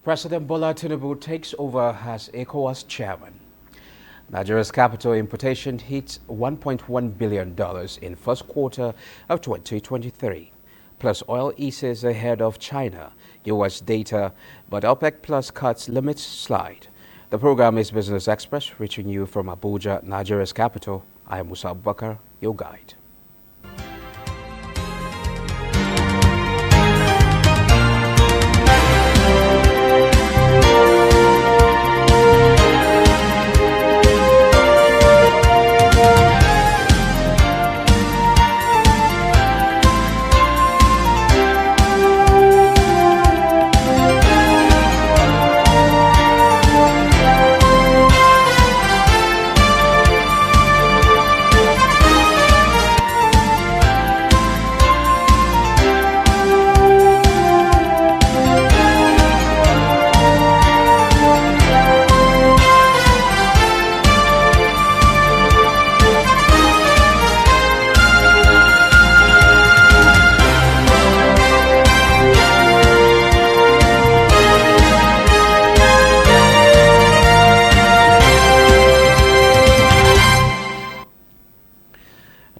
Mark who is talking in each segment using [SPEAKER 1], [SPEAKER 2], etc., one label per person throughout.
[SPEAKER 1] President Bola Tinubu takes over as ECOWAS chairman. Nigeria's capital importation hit $1.1 billion in first quarter of 2023. Plus oil eases ahead of China, U.S. data, but OPEC Plus cuts limits slide. The program is Business Express, reaching you from Abuja, Nigeria's capital. I am Musa Abubakar, your guide.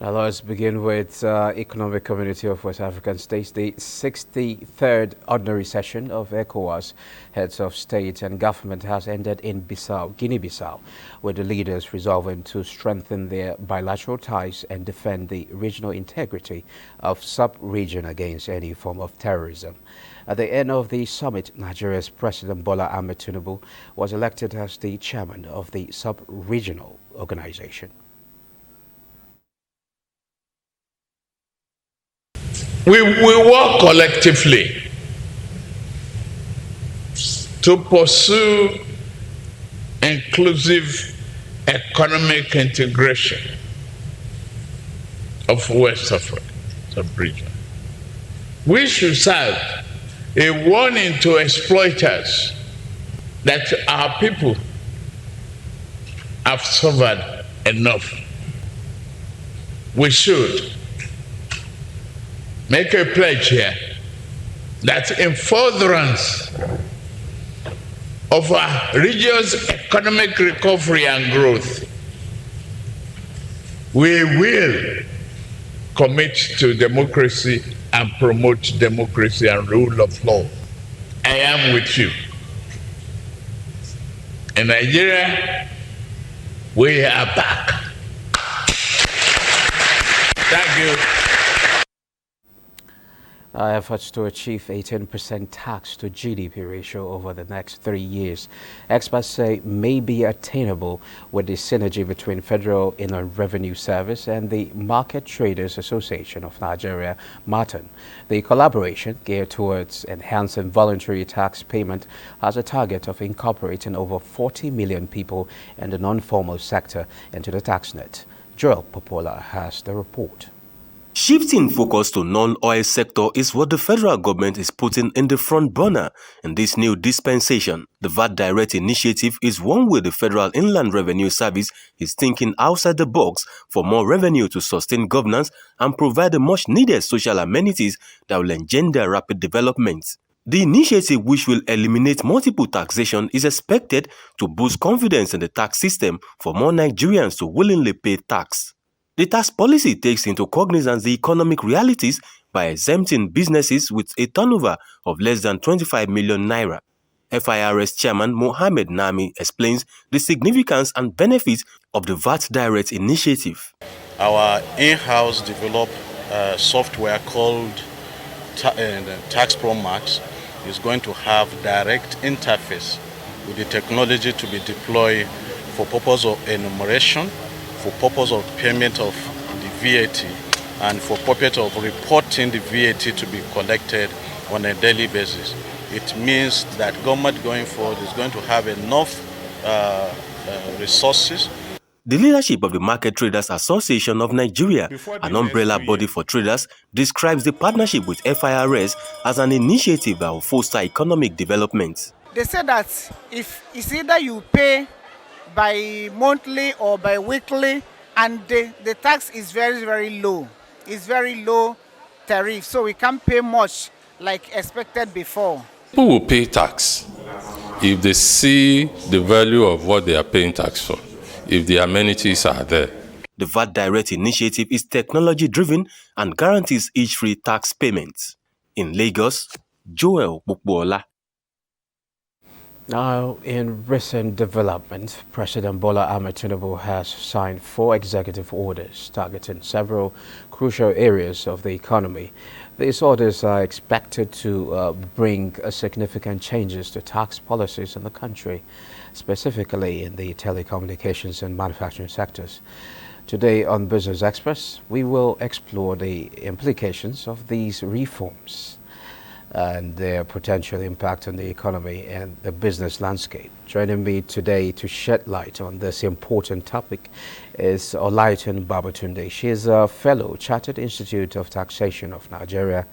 [SPEAKER 1] Let's begin with Economic Community of West African States. The 63rd Ordinary Session of ECOWAS Heads of State and Government has ended in Guinea-Bissau, with the leaders resolving to strengthen their bilateral ties and defend the regional integrity of sub-region against any form of terrorism. At the end of the summit, Nigeria's President Bola Ahmed Tinubu was elected as the chairman of the sub-regional organization.
[SPEAKER 2] We work collectively to pursue inclusive economic integration of West Africa sub-region. We should serve a warning to exploiters that our people have suffered enough. We should make a pledge here that in furtherance of our region's economic recovery and growth, we will commit to democracy and promote democracy and rule of law. I am with you. In Nigeria, we are back. Thank you.
[SPEAKER 1] Efforts to achieve 18% tax to GDP ratio over the next 3 years, experts say may be attainable with the synergy between Federal Inland Revenue Service and the Market Traders Association of Nigeria, MARTAN. The collaboration, geared towards enhancing voluntary tax payment, has a target of incorporating over 40 million people in the non-formal sector into the tax net. Joel Popola has the report.
[SPEAKER 3] Shifting focus to non-oil sector is what the federal government is putting in the front burner in this new dispensation. The VAT Direct initiative is one way the Federal Inland Revenue Service is thinking outside the box for more revenue to sustain governance and provide the much-needed social amenities that will engender rapid development. The initiative, which will eliminate multiple taxation, is expected to boost confidence in the tax system for more Nigerians to willingly pay tax. The tax policy takes into cognizance the economic realities by exempting businesses with a turnover of less than 25 million naira. FIRS Chairman Mohammed Nami explains the significance and benefits of the VAT Direct initiative.
[SPEAKER 4] Our in-house developed software called Tax Pro Max is going to have direct interface with the technology to be deployed for purpose of enumeration, for purpose of payment of the VAT, and for purpose of reporting the VAT to be collected on a daily basis. It means that government going forward is going to have enough resources.
[SPEAKER 3] The leadership of the Market Traders Association of Nigeria, an umbrella body for traders, describes the partnership with FIRS as an initiative that will foster economic development.
[SPEAKER 5] They say that if it's either you pay by monthly or by weekly, and the tax is very, very low. It's very low tariff, so we can't pay much like expected before.
[SPEAKER 6] People will pay tax if they see the value of what they are paying tax for, if the amenities are there.
[SPEAKER 3] The VAT Direct initiative is technology-driven and guarantees each free tax payment. In Lagos, Joel Bukbola.
[SPEAKER 1] Now, in recent development, President Bola Ahmed Tinubu has signed 4 executive orders targeting several crucial areas of the economy. These orders are expected to bring significant changes to tax policies in the country, specifically in the telecommunications and manufacturing sectors. Today on Business Express, we will explore the implications of these reforms and their potential impact on the economy and the business landscape. Joining me today to shed light on this important topic is Olaitun Babatunde. She is a fellow Chartered Institute of Taxation of Nigeria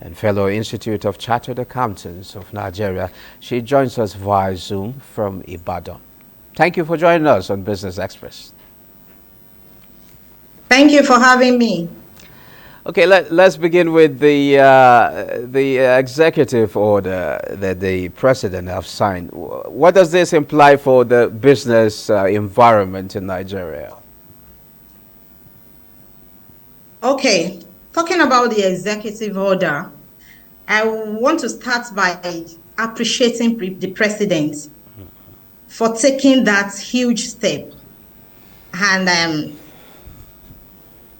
[SPEAKER 1] and fellow Institute of Chartered Accountants of Nigeria. She joins us via Zoom from Ibadan. Thank you for joining us on Business Express.
[SPEAKER 7] Thank you for having me.
[SPEAKER 1] Okay, let's begin with the executive order that the president have signed. What does this imply for the business environment in Nigeria?
[SPEAKER 7] Okay, talking about the executive order, I want to start by appreciating the president for taking that huge step and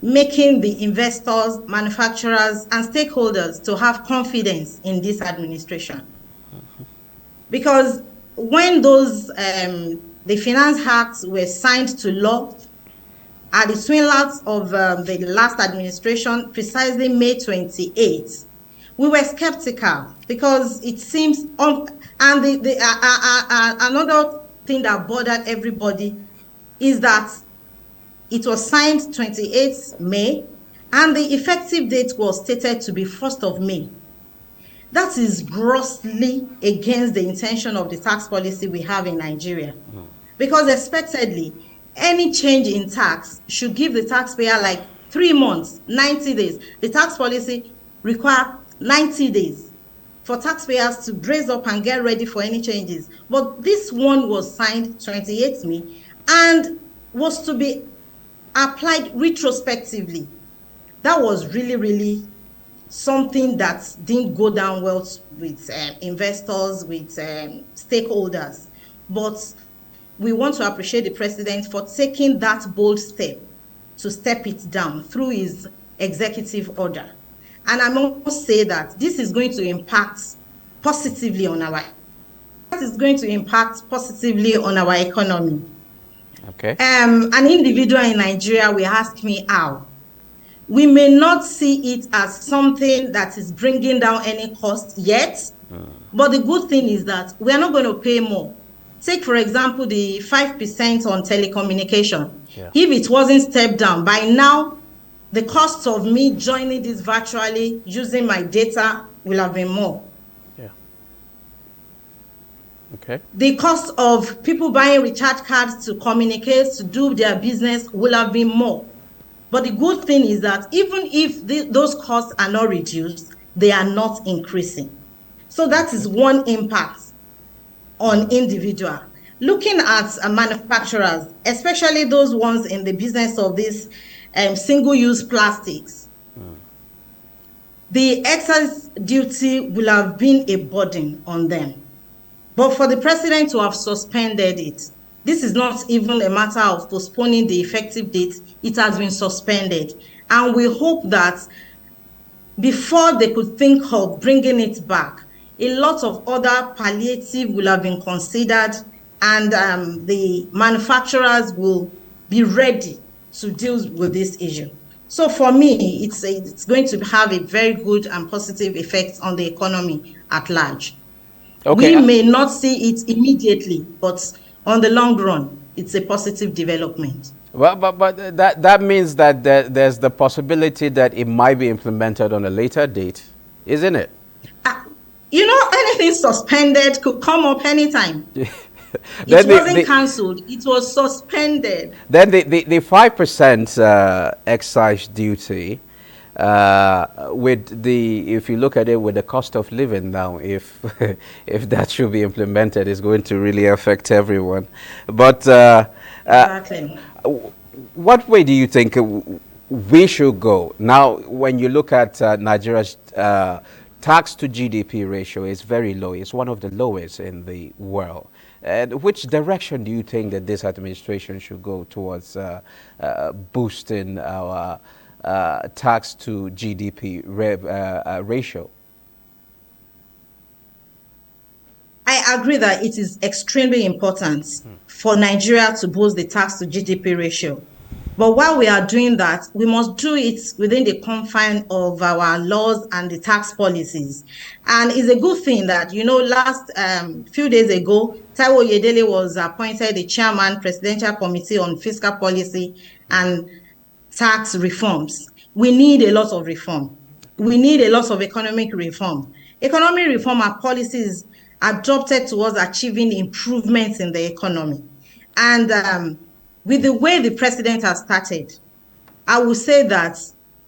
[SPEAKER 7] making the investors, manufacturers, and stakeholders to have confidence in this administration. Because when those, the Finance Acts were signed to law at the swing-outs of the last administration, precisely May 28th, we were skeptical because it seems, and another thing that bothered everybody is that it was signed 28th May, and the effective date was stated to be 1st of May. That is grossly against the intention of the tax policy we have in Nigeria. Because expectedly, any change in tax should give the taxpayer like 3 months, 90 days. The tax policy requires 90 days for taxpayers to brace up and get ready for any changes. But this one was signed 28th May and was to be applied retrospectively. That was really something that didn't go down well with investors, with stakeholders. But we want to appreciate the president for taking that bold step to step it down through his executive order. And I must say that this is going to impact positively on our economy.
[SPEAKER 1] Okay.
[SPEAKER 7] An individual in Nigeria will ask me how. We may not see it as something that is bringing down any cost yet, but the good thing is that we are not going to pay more. Take, for example, the 5% on telecommunication.
[SPEAKER 1] Yeah.
[SPEAKER 7] If it wasn't stepped down, by now, the cost of me joining this virtually, using my data, will have been more.
[SPEAKER 1] Okay.
[SPEAKER 7] The cost of people buying recharge cards to communicate, to do their business will have been more. But the good thing is that even if those costs are not reduced, they are not increasing. So that is one impact on individual. Looking at manufacturers, especially those ones in the business of these single-use plastics, the excise duty will have been a burden on them. But for the president to have suspended it, this is not even a matter of postponing the effective date. It has been suspended. And we hope that before they could think of bringing it back, a lot of other palliative will have been considered, and the manufacturers will be ready to deal with this issue. So for me, it's going to have a very good and positive effect on the economy at large.
[SPEAKER 1] Okay.
[SPEAKER 7] We may not see it immediately, but on the long run, it's a positive development.
[SPEAKER 1] Well, but that means that there's the possibility that it might be implemented on a later date, isn't it?
[SPEAKER 7] Anything suspended could come up anytime. It wasn't cancelled, it was suspended.
[SPEAKER 1] Then the 5% excise duty, with if you look at it with the cost of living now, if if that should be implemented, it's going to really affect everyone. But
[SPEAKER 7] Exactly.
[SPEAKER 1] what way do you think we should go now? When you look at Nigeria's tax to GDP ratio, is very low. It's one of the lowest in the world. And which direction do you think that this administration should go towards boosting our tax to GDP ratio?
[SPEAKER 7] I agree that it is extremely important for Nigeria to boost the tax to GDP ratio. But while we are doing that, we must do it within the confine of our laws and the tax policies. And it's a good thing that, last few days ago, Taiwo Oyedele was appointed the chairman, Presidential Committee on Fiscal Policy and Tax Reforms. We need a lot of reform. We need a lot of economic reform. Economic reform are policies adopted towards achieving improvements in the economy. And with the way the president has started, I would say that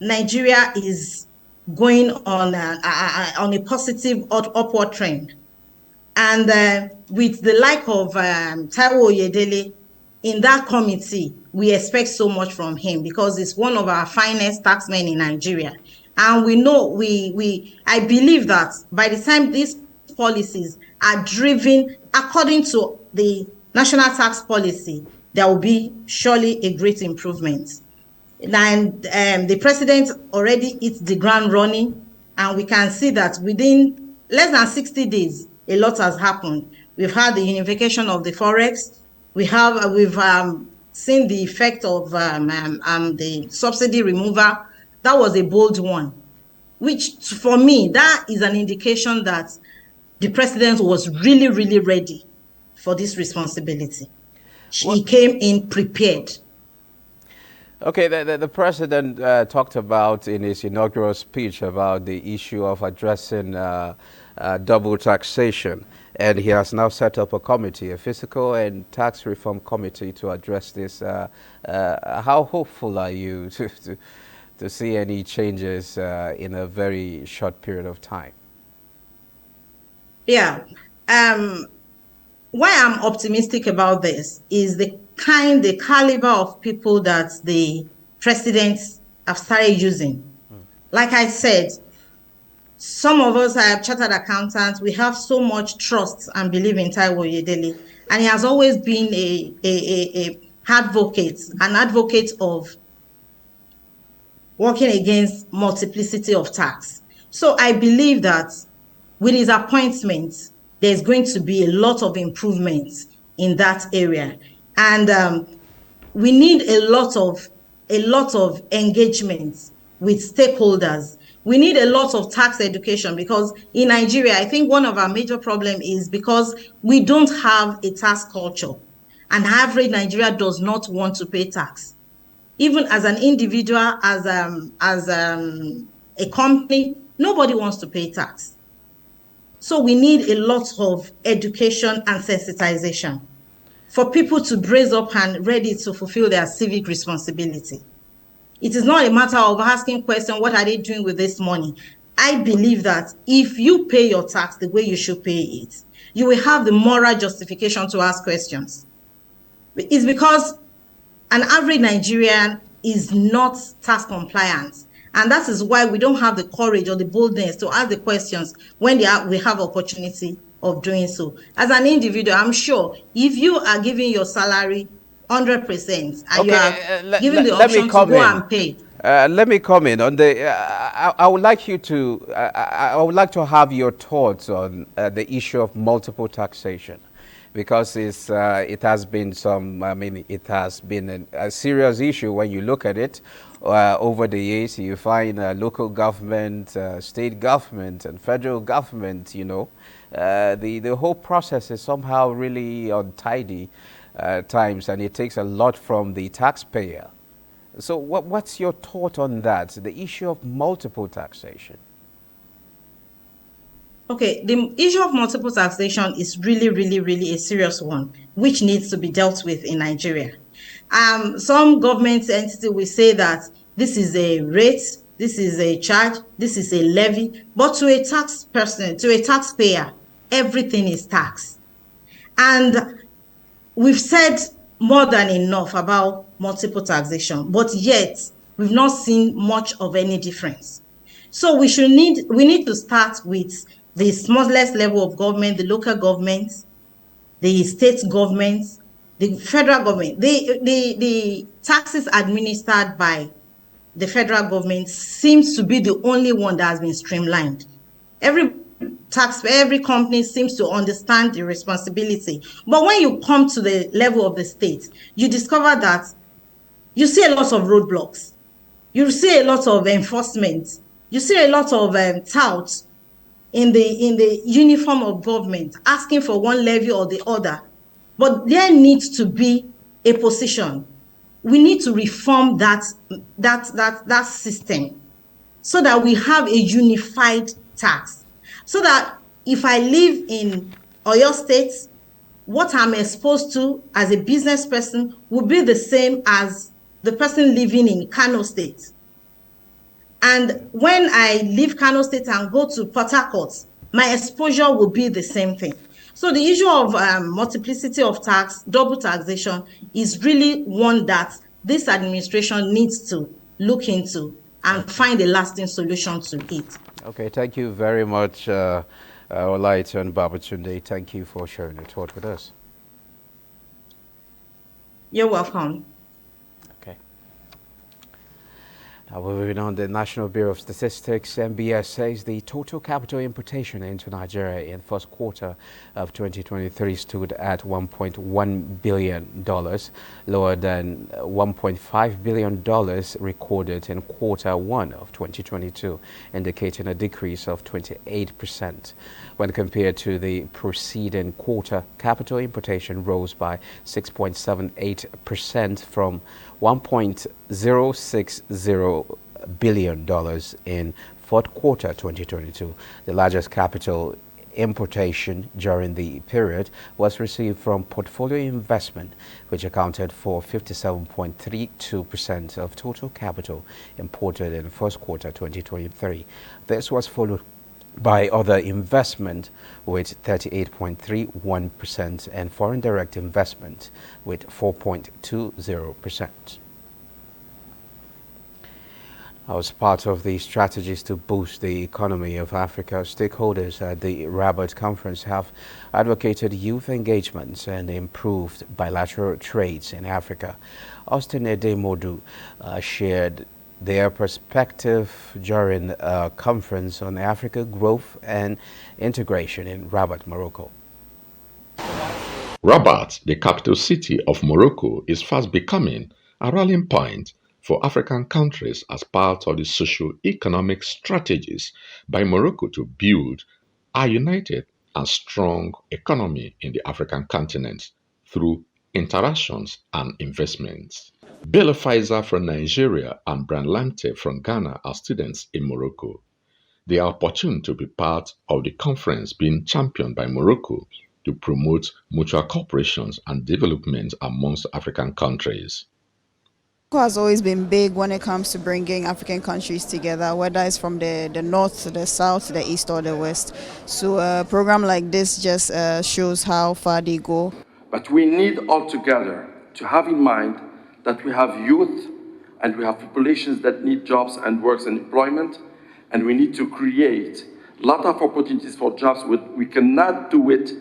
[SPEAKER 7] Nigeria is going on a positive upward trend. And with the like of Taiwo Oyedele in that committee, we expect so much from him because it's one of our finest taxmen in Nigeria. And we know, I believe that by the time these policies are driven according to the national tax policy, there will be surely a great improvement. And the president already hit the ground running, and we can see that within less than 60 days, a lot has happened. We've had the unification of the forex. We've seen the effect of the subsidy removal. That was a bold one, which for me, that is an indication that the president was really, really ready for this responsibility. He came in prepared.
[SPEAKER 1] Okay, the president talked about in his inaugural speech about the issue of addressing double taxation, and he has now set up a committee, a fiscal and tax reform committee, to address this. How hopeful are you to see any changes in a very short period of time?
[SPEAKER 7] Yeah. Why I'm optimistic about this is the caliber of people that the presidents have started using. Like I said, some of us are chartered accountants. We have so much trust and belief in Taiwo Oyedele, and he has always been an advocate of working against multiplicity of tax. So I believe that with his appointment, there's going to be a lot of improvements in that area. And we need a lot of engagement with stakeholders. We need a lot of tax education, because in Nigeria, I think one of our major problems is because we don't have a tax culture. And average Nigeria does not want to pay tax. Even as an individual, as a company, nobody wants to pay tax. So we need a lot of education and sensitization for people to brace up and ready to fulfill their civic responsibility. It is not a matter of asking questions, what are they doing with this money? I believe that if you pay your tax the way you should pay it, you will have the moral justification to ask questions. It's because an average Nigerian is not tax compliant. And that is why we don't have the courage or the boldness to ask the questions when we have opportunity of doing so. As an individual, I'm sure if you are giving your salary 100% and you are given the option to go and pay.
[SPEAKER 1] Let me comment on the. I would like you to. I would like to have your thoughts on the issue of multiple taxation, because it has been it has been a serious issue when you look at it. Over the years, you find local government, state government, and federal government. The whole process is somehow really untidy times, and it takes a lot from the taxpayer. So, what's your thought on that? The issue of multiple taxation.
[SPEAKER 7] Okay, the issue of multiple taxation is really, really, really a serious one, which needs to be dealt with in Nigeria. Some government entity will say that this is a rate this is a charge, this is a levy, but to a tax person, to a taxpayer, everything is tax. And we've said more than enough about multiple taxation, but yet we've not seen much of any difference. So we need to start with the smallest level of government, the local government, the state government, the federal government. The taxes administered by the federal government seems to be the only one that has been streamlined. Every company seems to understand the responsibility. But when you come to the level of the state, you discover that you see a lot of roadblocks. You see a lot of enforcement. You see a lot of touts in the uniform of government asking for one levy or the other. But there needs to be a position. We need to reform that system so that we have a unified tax. So that if I live in Oyo State, what I'm exposed to as a business person will be the same as the person living in Kano State. And when I leave Kano State and go to Port Harcourt, my exposure will be the same thing. So the issue of multiplicity of tax, double taxation, is really one that this administration needs to look into and find a lasting solution to it.
[SPEAKER 1] Okay, thank you very much, Olaitan Babatunde. Thank you for sharing your thought with us.
[SPEAKER 7] You're welcome.
[SPEAKER 1] Okay. Now we're moving on. The National Bureau of Statistics, NBS, says the total capital importation into Nigeria in the first quarter of 2023 stood at $1.1 billion, lower than $1.5 billion recorded in quarter one of 2022, indicating a decrease of 28%. When compared to the preceding quarter, capital importation rose by 6.78% from $1.060 billion in fourth quarter 2022. The largest capital importation during the period was received from portfolio investment, which accounted for 57.32% of total capital imported in first quarter 2023. This was followed by other investment with 38.31% and foreign direct investment with 4.20%. As part of the strategies to boost the economy of Africa, stakeholders at the Rabat Conference have advocated youth engagements and improved bilateral trades in Africa. Austin Edemodu shared their perspective during a conference on Africa growth and integration in Rabat, Morocco.
[SPEAKER 8] Rabat, the capital city of Morocco, is fast becoming a rallying point for African countries as part of the socio-economic strategies by Morocco to build a united and strong economy in the African continent through interactions and investments. Bello Faiza from Nigeria and Brian Lamte from Ghana are students in Morocco. They are opportune to be part of the conference being championed by Morocco to promote mutual cooperation and development amongst African countries.
[SPEAKER 9] Morocco has always been big when it comes to bringing African countries together, whether it's from the north to the south, the east or the west. So a program like this just shows how far they go.
[SPEAKER 10] But we need altogether to have in mind that we have youth and we have populations that need jobs and works and employment, and we need to create a lot of opportunities for jobs. We cannot do it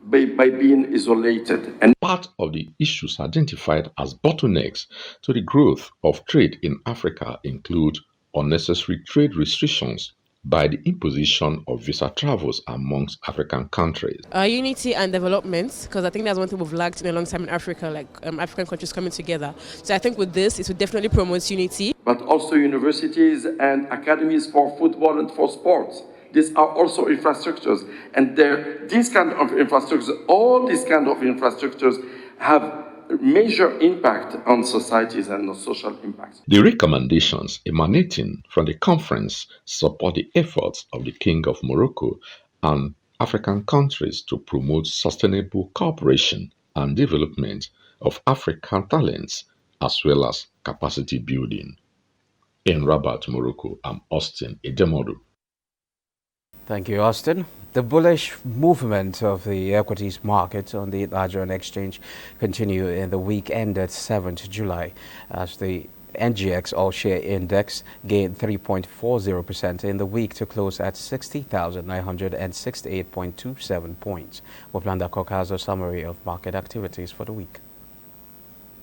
[SPEAKER 10] by being isolated. And
[SPEAKER 8] part of the issues identified as bottlenecks to the growth of trade in Africa include unnecessary trade restrictions by the imposition of visa travels amongst African countries.
[SPEAKER 11] Unity and development, because I think that's one thing we've lacked in a long time in Africa, like African countries coming together. So I think with this, it would definitely promote unity.
[SPEAKER 10] But also universities and academies for football and for sports. These are also infrastructures. And these kind of infrastructures, all these kind of infrastructures have major impact on societies and on social impacts.
[SPEAKER 8] The recommendations emanating from the conference support the efforts of the King of Morocco and African countries to promote sustainable cooperation and development of African talents as well as capacity building. In Rabat, Morocco, I'm Austin Edemodu.
[SPEAKER 1] Thank you, Austin. The bullish movement of the equities market on the Nigerian exchange continued in the week ended 7th July as the NGX all-share index gained 3.40% in the week to close at 60,968.27 points. Waplanda Kok has a summary of market activities for the week.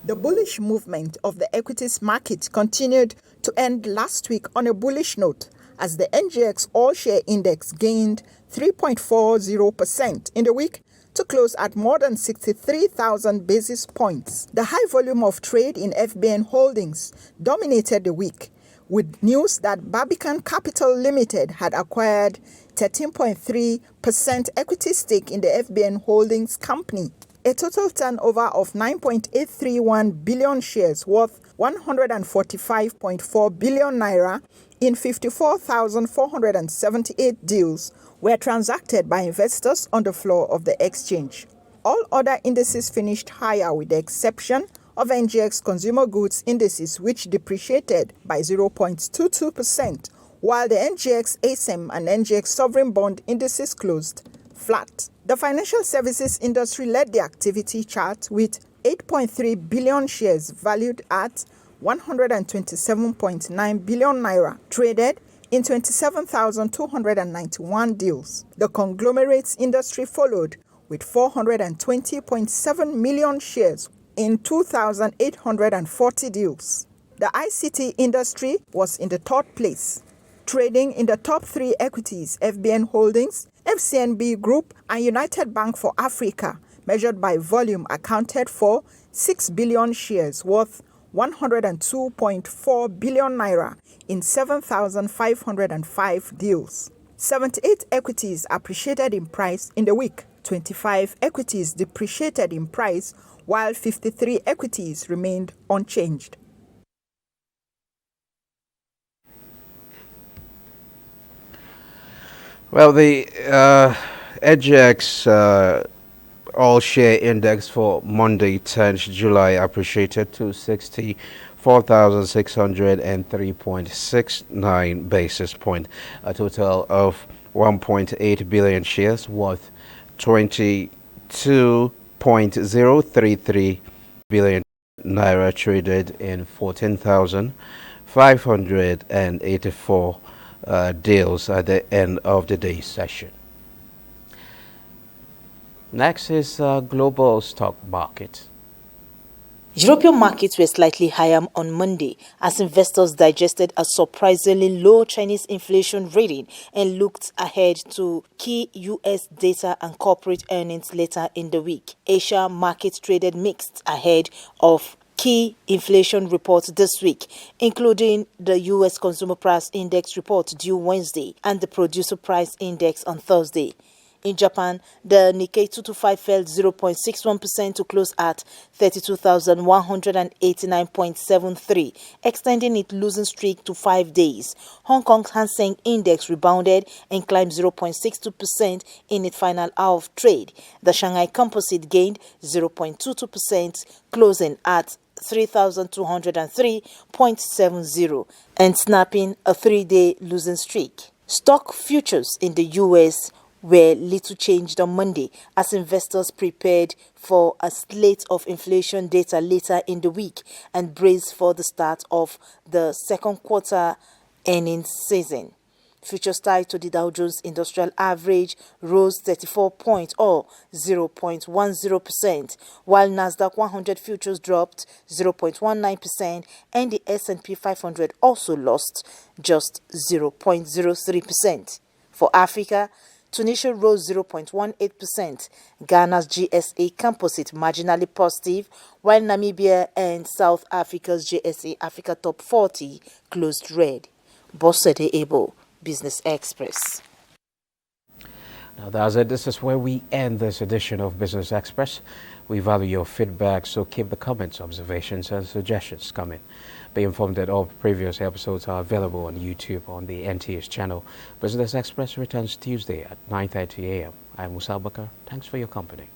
[SPEAKER 12] The bullish movement of the equities market continued to end last week on a bullish note as the NGX all-share index gained 3.40% in the week to close at more than 63,000 basis points. The high volume of trade in FBN holdings dominated the week, with news that Barbican Capital Limited had acquired 13.3% equity stake in the FBN Holdings company. A total turnover of 9.831 billion shares worth 145.4 billion naira in 54,478 deals were transacted by investors on the floor of the exchange. All other indices finished higher with the exception of NGX Consumer Goods indices, which depreciated by 0.22%, while the NGX ASEM and NGX Sovereign Bond indices closed flat. The financial services industry led the activity chart with 8.3 billion shares valued at 127.9 billion naira traded in 27,291 deals. The conglomerates industry followed with 420.7 million shares in 2,840 deals. The ICT industry was in the third place, trading in the top three equities: FBN Holdings, FCNB Group, and United Bank for Africa, measured by volume, accounted for 6 billion shares worth 102.4 billion naira in 7,505 deals. 78 equities appreciated in price in the week. 25 equities depreciated in price, while 53 equities remained unchanged.
[SPEAKER 1] Well, the NGX all-share index for Monday, 10th July, appreciated to 64,603.69 basis point. A total of 1.8 billion shares worth 22.033 billion naira traded in 14,584 deals at the end of the day's session. Next is global stock market.
[SPEAKER 13] European markets were slightly higher on Monday as investors digested a surprisingly low Chinese inflation reading and looked ahead to key U.S. data and corporate earnings later in the week. Asia markets traded mixed ahead of key inflation reports this week, including the U.S. Consumer Price Index report due Wednesday and the Producer Price Index on Thursday. In Japan, the Nikkei 225 fell 0.61% to close at 32,189.73, extending its losing streak to 5 days. Hong Kong's Hang Seng Index rebounded and climbed 0.62% in its final hour of trade. The Shanghai Composite gained 0.22%, closing at 3,203.70 and snapping a 3-day losing streak. Stock futures in the U.S. were little changed on Monday as investors prepared for a slate of inflation data later in the week and braced for the start of the second quarter earnings season. Futures tied to the Dow Jones Industrial Average rose 34 points or 0.10%, while Nasdaq 100 futures dropped 0.19% and the S&P 500 also lost just 0.03%. For Africa, Tunisia rose 0.18%, Ghana's GSA Composite marginally positive, while Namibia and South Africa's GSA Africa Top 40 closed red. Bosede Ebo, Business Express.
[SPEAKER 1] Now that's it. This is where we end this edition of Business Express. We value your feedback, so keep the comments, observations, and suggestions coming. Be informed that all previous episodes are available on YouTube on the NTA's channel. Business Express returns Tuesday at 9:30 a.m. I'm Musa Bakar. Thanks for your company.